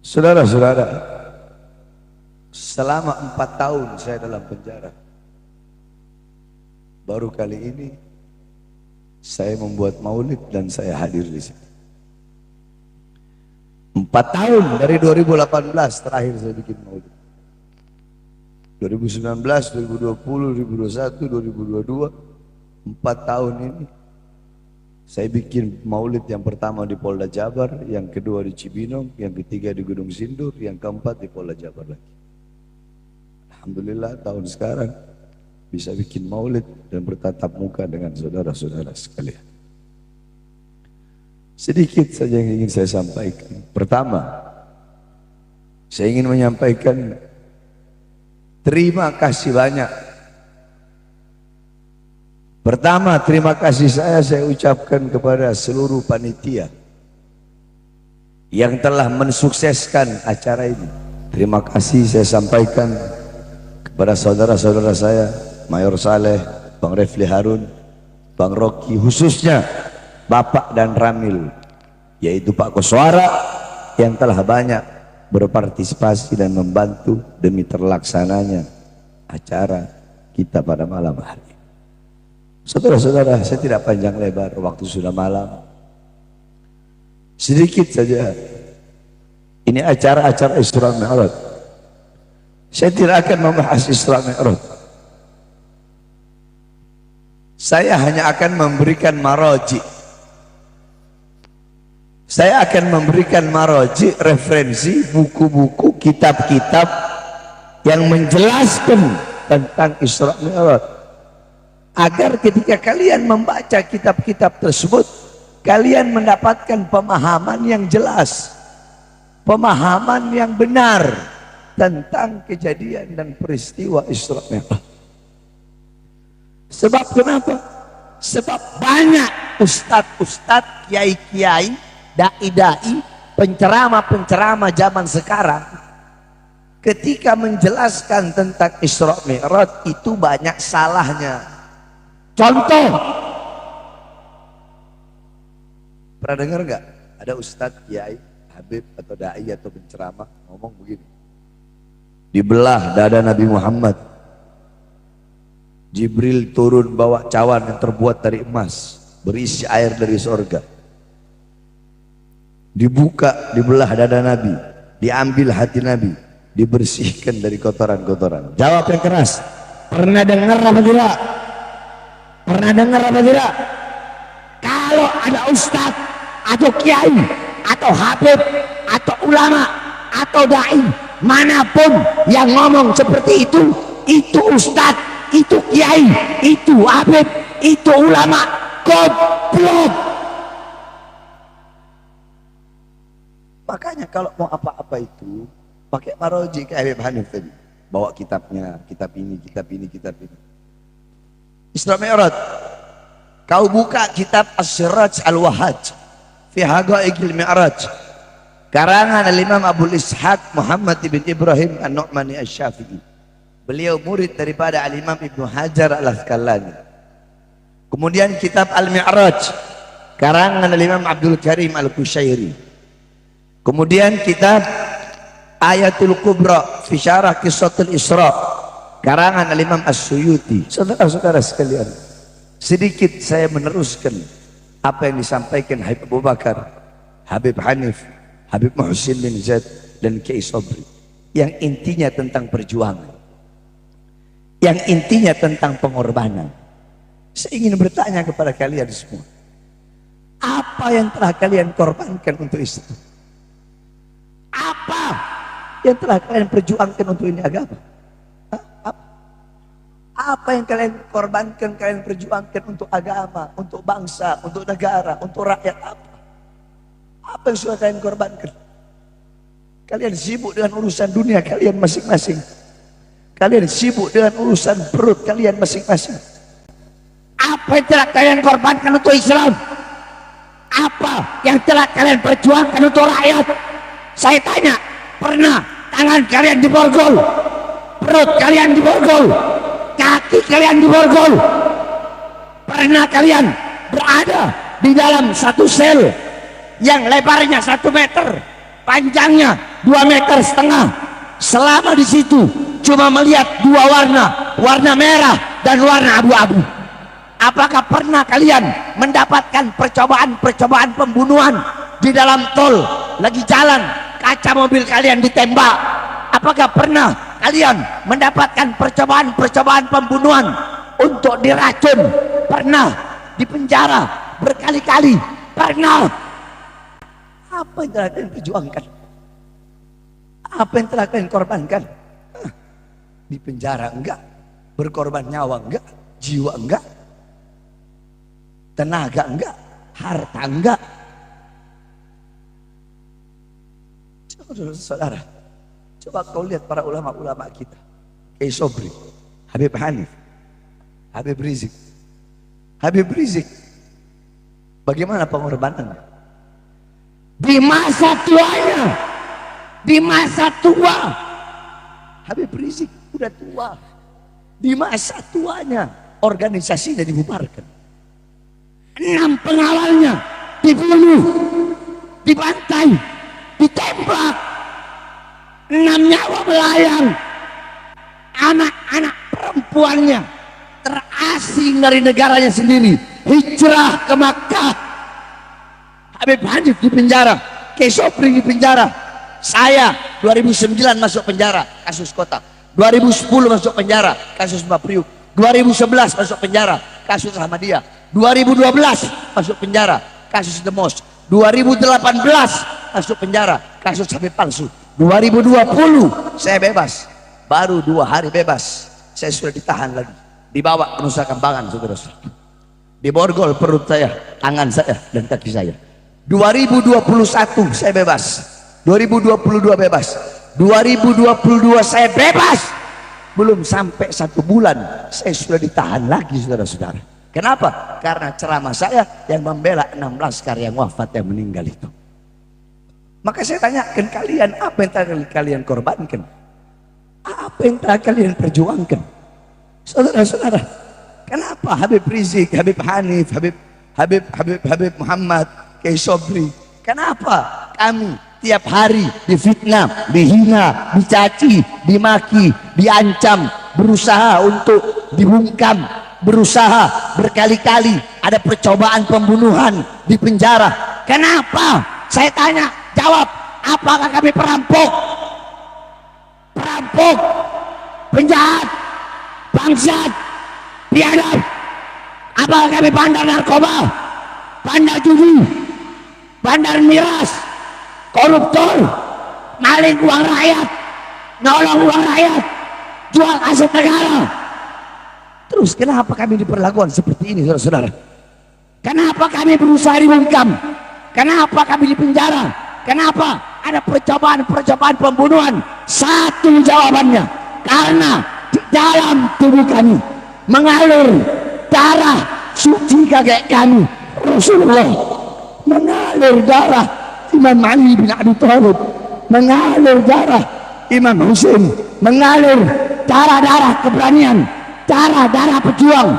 Saudara-saudara, selama 4 tahun saya dalam penjara. Baru kali ini saya membuat maulid dan saya hadir di sini. 4 tahun dari 2018 terakhir saya bikin maulid. 2019, 2020, 2021, 2022, 4 tahun ini saya bikin maulid yang pertama di Polda Jabar, yang kedua di Cibinong, yang ketiga di Gunung Sindur, yang keempat di Polda Jabar lagi. Alhamdulillah tahun sekarang bisa bikin maulid dan bertatap muka dengan saudara-saudara sekalian. Sedikit saja yang ingin saya sampaikan. Pertama, saya ingin menyampaikan terima kasih banyak. Pertama, terima kasih saya ucapkan kepada seluruh panitia yang telah mensukseskan acara ini. Terima kasih saya sampaikan kepada saudara-saudara saya, Mayor Saleh, Bang Refli Harun, Bang Rocky, khususnya Bapak dan Ramil, yaitu Pak Koswara yang telah banyak berpartisipasi dan membantu demi terlaksananya acara kita pada malam hari. Saudara-saudara, saya tidak panjang lebar, waktu sudah malam. Sedikit saja, ini acara-acara Isra Mi'raj. Saya tidak akan membahas Isra Mi'raj. Saya hanya akan memberikan maraji. Saya akan memberikan maraji, referensi, buku-buku, kitab-kitab yang menjelaskan tentang Isra Mi'raj. Agar ketika kalian membaca kitab-kitab tersebut, kalian mendapatkan pemahaman yang jelas, pemahaman yang benar tentang kejadian dan peristiwa Isra Mi'raj. Sebab kenapa? Sebab banyak ustadz-ustadz, kiai-kiai, dai-dai, penceramah-penceramah zaman sekarang ketika menjelaskan tentang Isra Mi'raj itu banyak salahnya. Contoh, pernah dengar nggak ada ustadz, kiai, habib atau dai atau penceramah ngomong begini, dibelah dada Nabi Muhammad, Jibril turun bawa cawan yang terbuat dari emas berisi air dari sorga, dibuka, dibelah dada Nabi, diambil hati Nabi, dibersihkan dari kotoran-kotoran. Jawab yang keras, pernah dengar apa tidak? Pernah dengar apa tidak? Kalau ada ustadz atau kiai atau habib atau ulama atau dai manapun yang ngomong seperti itu ustadz, itu kiai, itu habib, itu ulama, goblok. Makanya kalau mau apa-apa itu pakai maroji ke Habib Hanif tadi, bawa kitabnya, kitab ini, kitab ini, kitab ini. Isra Mi'raj, kau buka kitab As-Siraj Al-Wahhaj fi Haqaiqil Mi'raj karangan Al-Imam Abul Ishaq Muhammad bin Ibrahim An-Nu'mani Asy-Syafi'i. Beliau murid daripada Al-Imam Ibnu Hajar Al-Asqalani. Kemudian kitab Al-Mi'raj karangan Al-Imam Abdul Karim Al-Qushairi. Kemudian kitab Ayatul Kubra fi Syarah Qissatul Isra karangan Al-Imam As-Suyuti. Saudara-saudara sekalian, sedikit saya meneruskan apa yang disampaikan Habib Abu Bakar, Habib Hanif, Habib Muhsin bin Zaid dan Kiai Sobri, yang intinya tentang perjuangan, yang intinya tentang pengorbanan. Saya ingin bertanya kepada kalian semua, apa yang telah kalian korbankan untuk Islam? Apa yang telah kalian perjuangkan untuk ini agama? Apa yang kalian korbankan, kalian perjuangkan untuk agama, untuk bangsa, untuk negara, untuk rakyat? Apa yang sudah kalian korbankan? Kalian sibuk dengan urusan dunia kalian masing-masing. Kalian sibuk dengan urusan perut kalian masing-masing. Apa yang telah kalian korbankan untuk Islam? Apa yang telah kalian perjuangkan untuk rakyat? Saya tanya, pernah tangan kalian diborgol? Perut kalian diborgol? Kaki kalian diborgol? Pernah kalian berada di dalam satu sel yang lebarnya 1 meter, panjangnya 2,5 meter. Selama di situ cuma melihat dua warna, warna merah dan warna abu-abu. Apakah pernah kalian mendapatkan percobaan pembunuhan di dalam tol, lagi jalan, kaca mobil kalian ditembak? Apakah pernah kalian mendapatkan percobaan pembunuhan untuk diracun? Pernah. Di penjara berkali-kali? Pernah. Apa yang telah kalian perjuangkan? Apa yang telah kalian korbankan? Di penjara enggak, berkorban nyawa enggak, jiwa enggak, tenaga enggak, harta enggak. Saudara, coba kau lihat para ulama-ulama kita, Kiai Sobri, Habib Hanif, Habib Rizik. Habib Rizik, bagaimana pengorbanannya? Di masa tuanya, di masa tua, Habib Rizik udah tua. Di masa tuanya organisasinya dibubarkan. 6 pengawalnya dibunuh, dibantai, ditembak. 6 nyawa melayang. Anak-anak perempuannya terasing dari negaranya sendiri, hijrah ke Makkah. Habib Hanif di penjara, Kiai Sobri di penjara. Saya 2009 masuk penjara, kasus Kotak. 2010 masuk penjara, kasus Mbak Priuk. 2011 masuk penjara, kasus Ahmadiyah. 2012 masuk penjara, kasus Demos. 2018 masuk penjara, kasus Habib palsu. 2020 saya bebas, baru 2 hari bebas saya sudah ditahan lagi, dibawa ke Nusa Kambangan, saudara-saudara. Diborgol perut saya, tangan saya dan kaki saya. 2021 saya bebas, 2022 bebas, 2022 saya bebas. Belum sampai 1 bulan saya sudah ditahan lagi, saudara-saudara. Kenapa? Karena ceramah saya yang membela 16 karya yang wafat, yang meninggal itu. Maka saya tanyakan kalian, apa yang telah kalian korbankan? Apa yang telah kalian perjuangkan? Saudara-saudara, kenapa Habib Rizik, Habib Hanif, Habib Muhammad, Kiai Sobri, kenapa kami tiap hari difitnah, dihina, dicaci, dimaki, diancam, berusaha untuk dibungkam, berusaha berkali-kali ada percobaan pembunuhan, di penjara? Kenapa? Saya tanya, jawab. Apakah kami perampok, penjahat, bangsat, biadab? Apakah kami bandar narkoba, bandar judi, bandar miras, koruptor, maling uang rakyat, nolong uang rakyat, jual aset negara? Terus kenapa kami diperlakukan seperti ini, saudara-saudara? Kenapa kami berusaha dibungkam? Kenapa kami dipenjara? Kenapa ada percobaan pembunuhan? Satu jawabannya, karena di dalam tubuh kami mengalir darah suci kakek kami Rasulullah, mengalir darah Imam Ali bin Abi Thalib, mengalir darah Imam Husain, mengalir darah-darah keberanian, darah-darah pejuang.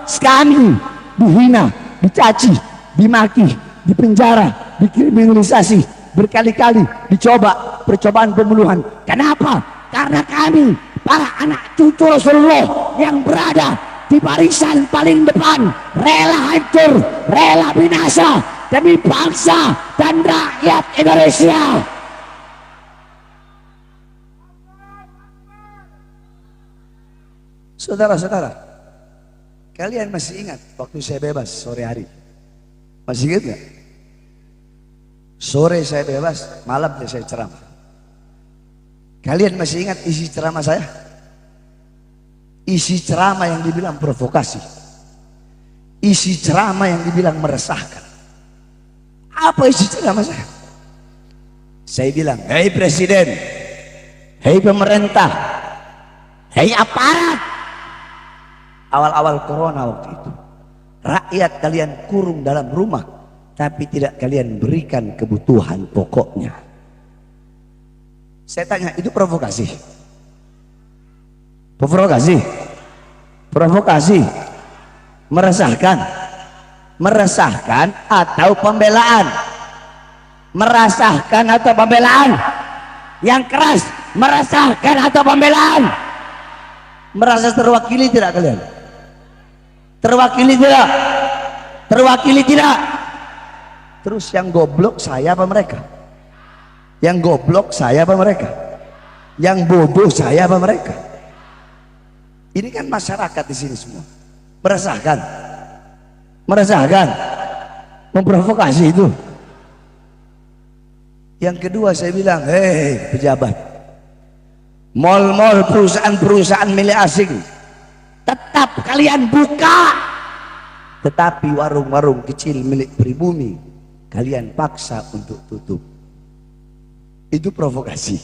Kami dihina, dicaci, dimaki, dipenjara, dikriminalisasi, berkali-kali dicoba percobaan pembunuhan. Kenapa? Karena kami para anak cucu Rasulullah yang berada di barisan paling depan, rela hancur, rela binasa demi bangsa dan rakyat Indonesia. Saudara-saudara, kalian masih ingat waktu saya bebas sore hari? Masih ingat nggak? Sore saya bebas, malam saya ceramah. Kalian masih ingat isi ceramah saya? Isi ceramah yang dibilang provokasi, isi ceramah yang dibilang meresahkan. Apa isi ceramah saya? Saya bilang, hei presiden, hei pemerintah, hei aparat. Awal-awal corona waktu itu, rakyat kalian kurung dalam rumah, tapi tidak kalian berikan kebutuhan pokoknya. Saya tanya, itu provokasi? Provokasi, meresahkan atau pembelaan? Meresahkan atau pembelaan? Yang keras, meresahkan atau pembelaan? Merasa terwakili tidak kalian? Terwakili tidak? Terwakili tidak? Terus yang goblok saya apa mereka? Yang goblok saya apa mereka? Yang bodoh saya apa mereka? Ini kan masyarakat di sini semua. Meresahkan. Meresahkan. Memprovokasi itu. Yang kedua saya bilang, hei pejabat, mal-mal, perusahaan-perusahaan milik asing Tetap kalian buka. tetapi warung-warung kecil milik pribumi kalian paksa untuk tutup. Itu provokasi.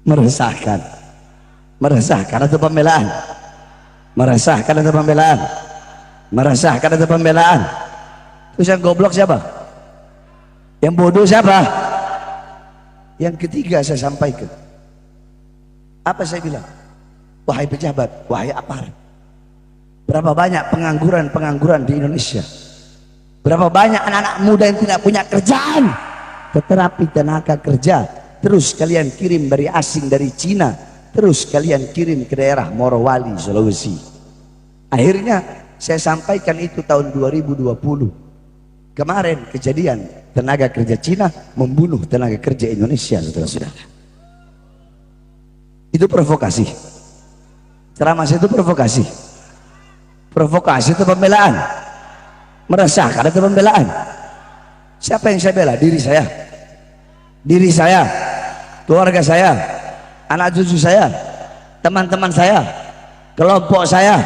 Meresahkan. Meresahkan atau pembelaan? Meresahkan atau pembelaan? Meresahkan atau pembelaan? Terus yang goblok siapa? Yang bodoh siapa? Yang ketiga saya sampaikan, apa saya bilang? Wahai pejabat, wahai aparat, berapa banyak pengangguran di Indonesia? Berapa banyak anak-anak muda yang tidak punya kerjaan, tetapi tenaga kerja terus kalian kirim dari asing, dari Cina, terus kalian kirim ke daerah Morowali, Sulawesi. Akhirnya saya sampaikan itu tahun 2020. Kemarin kejadian tenaga kerja Cina membunuh tenaga kerja Indonesia, saudara-saudara. Itu provokasi. Ceramah saya itu provokasi. Provokasi itu pembelaan. Meresahkan itu pembelaan. Siapa yang saya bela? Diri saya. Diri saya, keluarga saya, anak cucu saya, teman-teman saya, kelompok saya,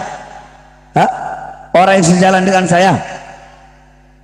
orang yang sejalan dengan saya.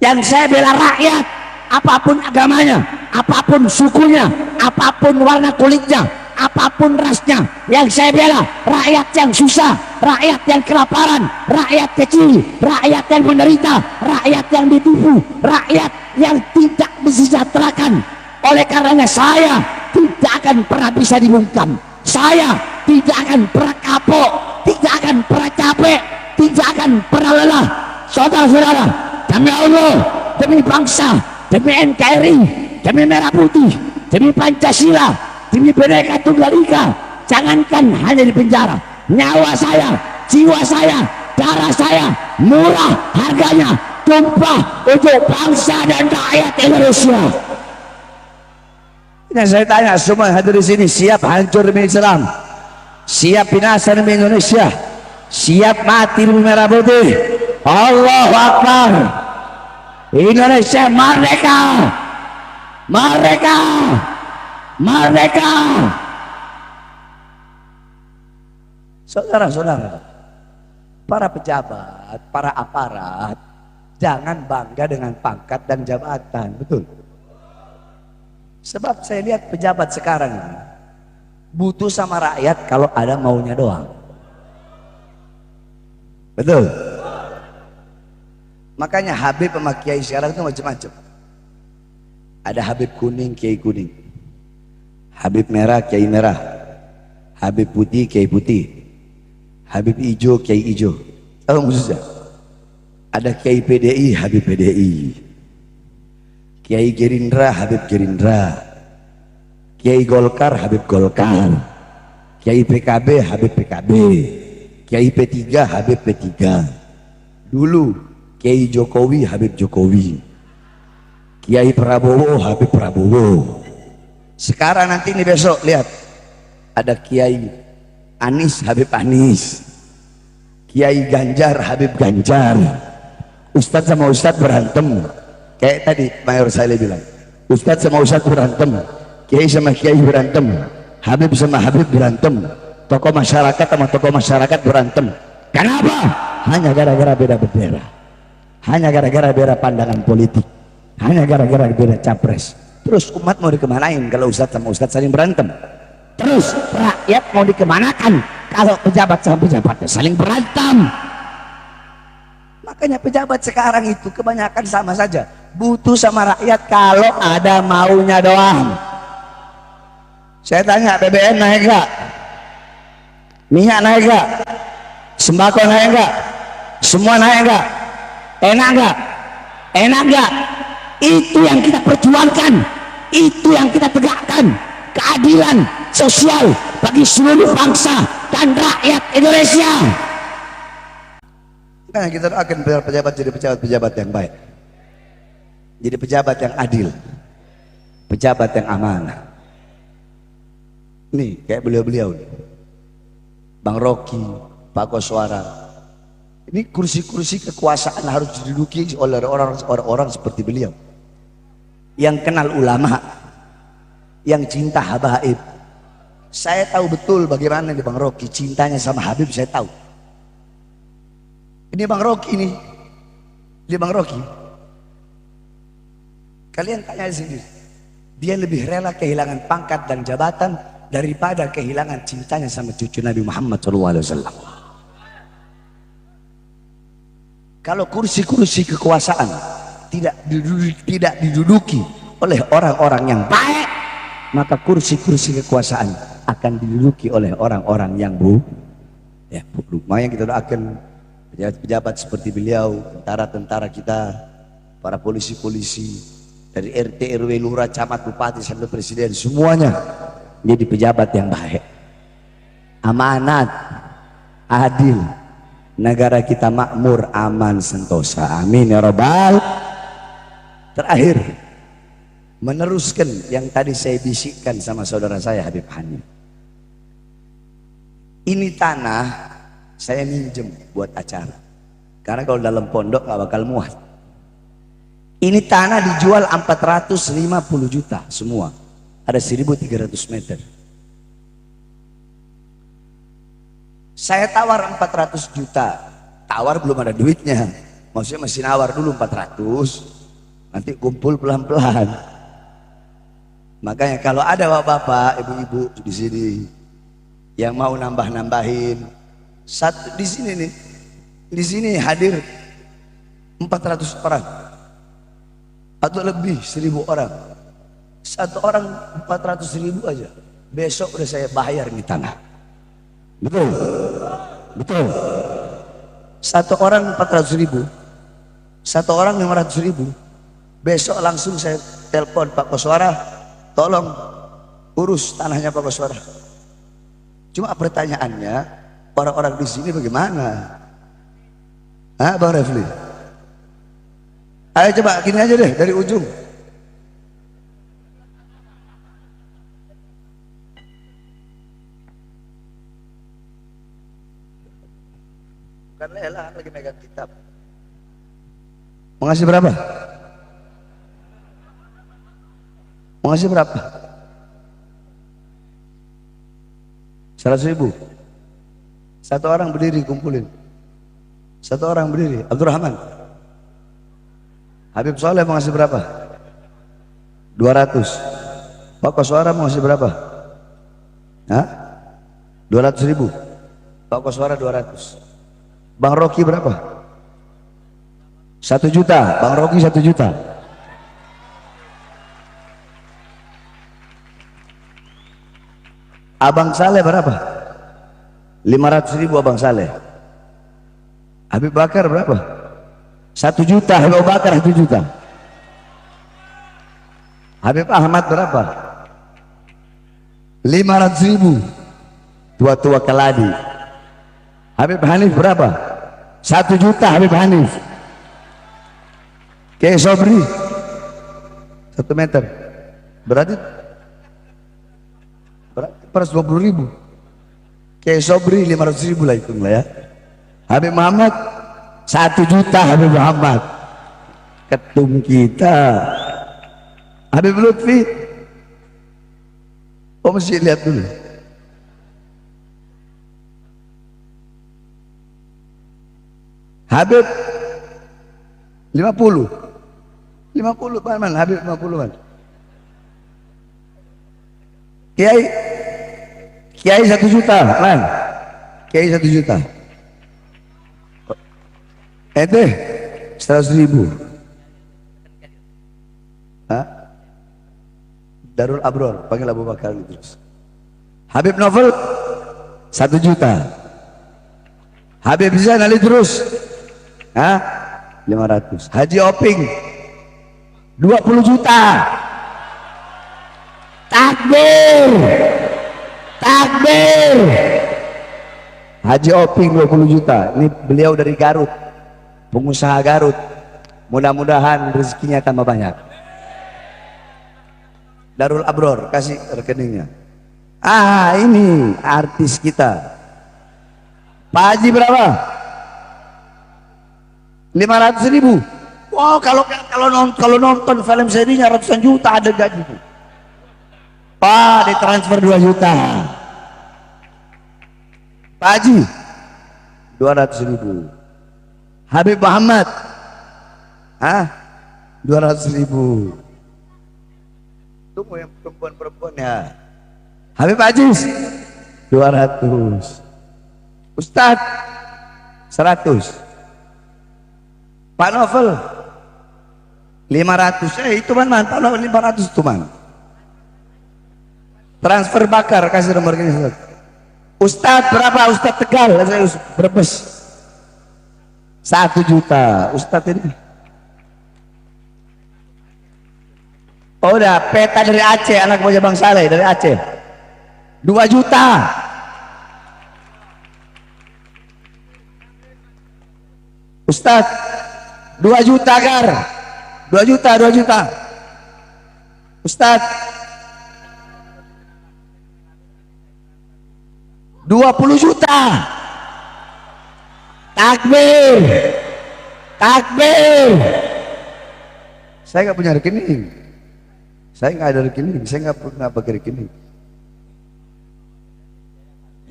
Yang saya bela rakyat, apapun agamanya, apapun sukunya, apapun warna kulitnya, apapun rasnya. Yang saya bela rakyat yang susah, rakyat yang kelaparan, rakyat kecil, rakyat yang menderita, rakyat yang ditipu, rakyat yang tidak disejahterakan. Oleh karenanya saya tidak akan pernah bisa dibungkam. Saya tidak akan pernah kapok, tidak akan pernah capek, tidak akan pernah lelah. Saudara-saudara, demi Allah, demi bangsa, demi NKRI, demi Merah Putih, demi Pancasila, demi Bhinneka Tunggal Ika, jangankan hanya di penjara, nyawa saya, jiwa saya, darah saya murah harganya, tumpah untuk bangsa dan rakyat Indonesia. Ini saya tanya semua yang hadir di sini, siap hancur demi Islam, siap binasa demi Indonesia, siap mati demi Merah Putih? Allahu Akbar. Indonesia merdeka, merdeka, merdeka. Saudara-saudara, para pejabat, para aparat, jangan bangga dengan pangkat dan jabatan, betul? Sebab saya lihat pejabat sekarang ini butuh sama rakyat kalau ada maunya doang, betul? Makanya Habib sama Kiai sekarang itu macam-macam. Ada Habib kuning, Kiai kuning. Habib merah, Kiai merah. Habib putih, Kiai putih. Habib hijau, Kiai hijau. Tahu maksudnya? Ada Kiai PDI, Habib PDI. Kiai Gerindra, Habib Gerindra. Kiai Golkar, Habib Golkar. Kiai PKB, Habib PKB. Kiai P3, Habib P3. Dulu Kiai Jokowi, Habib Jokowi. Kiai Prabowo, Habib Prabowo. Sekarang nanti ini besok lihat, ada Kiai Anies, Habib Anies. Kiai Ganjar, Habib Ganjar. Ustadz sama Ustadz berantem. Kayak tadi Mayor Saleh bilang, Ustadz sama Ustadz berantem, Kiai sama Kiai berantem, Habib sama Habib berantem, tokoh masyarakat sama tokoh masyarakat berantem. Kenapa? Hanya gara-gara beda bendera, hanya gara-gara beda pandangan politik, hanya gara-gara beda capres. Terus umat mau dikemanain kalau Ustadz sama Ustadz saling berantem? Terus rakyat mau dikemanakan kalau pejabat sama pejabatnya saling berantem? Makanya pejabat sekarang itu kebanyakan sama saja, butuh sama rakyat kalau ada maunya doang. Saya tanya, BBM naik gak? Minyak naik gak? Sembako naik gak? Semua naik gak? Enak gak? Enak gak? Itu yang kita perjuangkan, itu yang kita tegakkan, keadilan sosial bagi seluruh bangsa dan rakyat Indonesia. Nah, kita akan pejabat jadi pejabat yang baik, jadi pejabat yang adil, pejabat yang amanah. Nih kayak beliau-beliau, Bang Rocky, Pak Koswara. Ini kursi-kursi kekuasaan harus diduduki oleh orang-orang seperti beliau, yang kenal ulama, yang cinta habaib. Saya tahu betul bagaimana nih Bang Rocky cintanya sama Habib, saya tahu. Ini Bang Rocky nih, dia Bang Rocky. Kalian tanya sendiri, dia lebih rela kehilangan pangkat dan jabatan daripada kehilangan cintanya sama cucu Nabi Muhammad SAW. Kalau kursi-kursi kekuasaan tidak diduduki oleh orang-orang yang baik, maka kursi-kursi kekuasaan akan diduduki oleh orang-orang yang buruk. Makanya kita doakan pejabat-pejabat seperti beliau, tentara-tentara kita, para polisi-polisi, dari RT, RW, lurah, camat, bupati, sampai presiden, semuanya jadi pejabat yang baik, amanat, adil, negara kita makmur, aman, sentosa. Amin ya Rabbal. Terakhir, meneruskan yang tadi saya bisikkan sama saudara saya Habib Hanif. Ini tanah saya minjem buat acara, karena kalau dalam pondok gak bakal muat. Ini tanah dijual 450 juta semua, ada 1.300 meter. Saya tawar 400 juta, tawar belum ada duitnya, maksudnya masih nawar dulu 400, nanti kumpul pelan-pelan. Makanya kalau ada bapak-bapak, ibu-ibu di sini yang mau nambah-nambahin, satu di sini nih, di sini hadir 400 orang atau lebih, 1.000 orang. Satu orang 400.000 aja, besok udah saya bayar nih tanah. Betul, betul. Satu orang 400.000, satu orang 500.000. Besok langsung saya telepon Pak Koswara, tolong urus tanahnya Pak Koswara. Cuma pertanyaannya, orang-orang di sini bagaimana? Bang Refli? Ayo coba gini aja deh, dari ujung. Bukan lelah, lagi megang kitab. Mau ngasih berapa? Mau ngasih berapa? 100.000. Satu orang berdiri kumpulin. Satu orang berdiri. Abdurrahman, Habib Soleh mau ngasih berapa? 200. Pak Koswara mau ngasih berapa? 200.000. Pak Koswara 200. Bang Rocky berapa? 1 juta. Bang Rocky 1 juta. Abang Saleh berapa? 500.000 Abang Saleh. Habib Bakar berapa? 1 juta. Habib Bakar 1 juta. Habib Ahmad berapa? 500.000. Tua-tua keladi. Habib Hanif berapa? 1 juta Habib Hanif. Kiai Sobri 1 meter. Berarti 120.000. Kiai Sobri 500.000 lah, hitung lah ya. Habib Muhammad 1 juta. Habib Muhammad ketum kita. Habib Lutfi, mesti lihat dulu. Habib 50 mana? Habib 50 mana? Kiai 1 juta man. Kiai 1 juta. Ente 100.000. Darul Abror, panggil Abu Bakar terus. Habib Novel 1 juta. Habib Zain Ali terus 500. Haji Oping 20 juta. Takbir. Takbir. Haji Oping 20 juta. Ini beliau dari Garut, pengusaha Garut. Mudah-mudahan rezekinya tambah banyak. Darul Abror kasih rekeningnya. Ini artis kita. Pak Haji berapa? 500.000. Wow, kalau nonton film serinya ratusan juta ada gaji. Pak, ditransfer 2 juta. Pak Haji 200.000. Habib Muhammad 200.000. Tunggu yang perempuan ya. Habib Aziz 200. Ustadz 100. Pak Novel 500. Itu man Pak Novel 500 itu man. Transfer bakar kasih nomor ini. Ustadz berapa? Ustadz Tegal saya Brebes 1 juta. Ustadz ini udah peta dari Aceh, anak buah Bang Saleh dari Aceh 2 juta. Ustadz 2 juta Gar 2 juta. Ustadz 20 juta. Takbir. Takbir. Saya nggak punya rekening. Saya nggak ada rekening. Saya nggak pernah pakai rekening.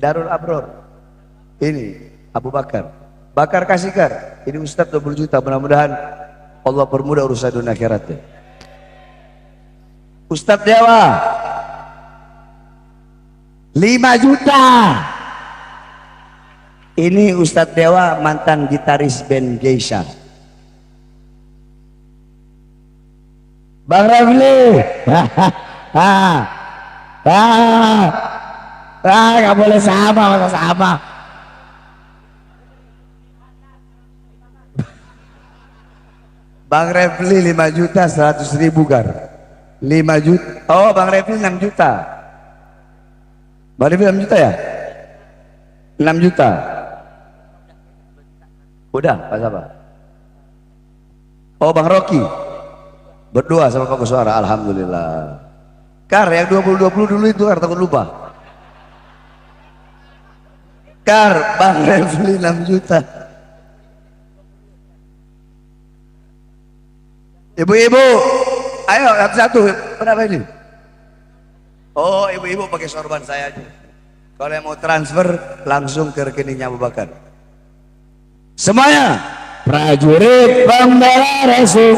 Darul Abror. Ini Abu Bakar. Bakar Kasikar. Ini Ustadz 20 juta. Mudah-mudahan Allah permudah urusan dunia akhiratnya. Ustadz Dewa 5 juta. Ini Ustadz Dewa mantan gitaris band Geisha. Bang Refli nggak boleh sama, masa sama. Bang Refli 5 juta 100.000 Gar 5 juta. Oh Bang Refli 6 juta. Bang Refli 6 juta ya? 6 juta. Udah Pak siapa? Oh Bang Rocky berdua sama Pak Suara. Alhamdulillah. Kar yang 20-20 dulu itu Kar, takut lupa. Kar Bang Refli 6 juta. Ibu-ibu ayo satu berapa ini? Oh ibu-ibu pakai sorban saya aja. Kalau yang mau transfer langsung ke rekeningnya Abu Bakar. Semuanya prajurit pembela Rasul.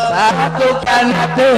Satukan hati.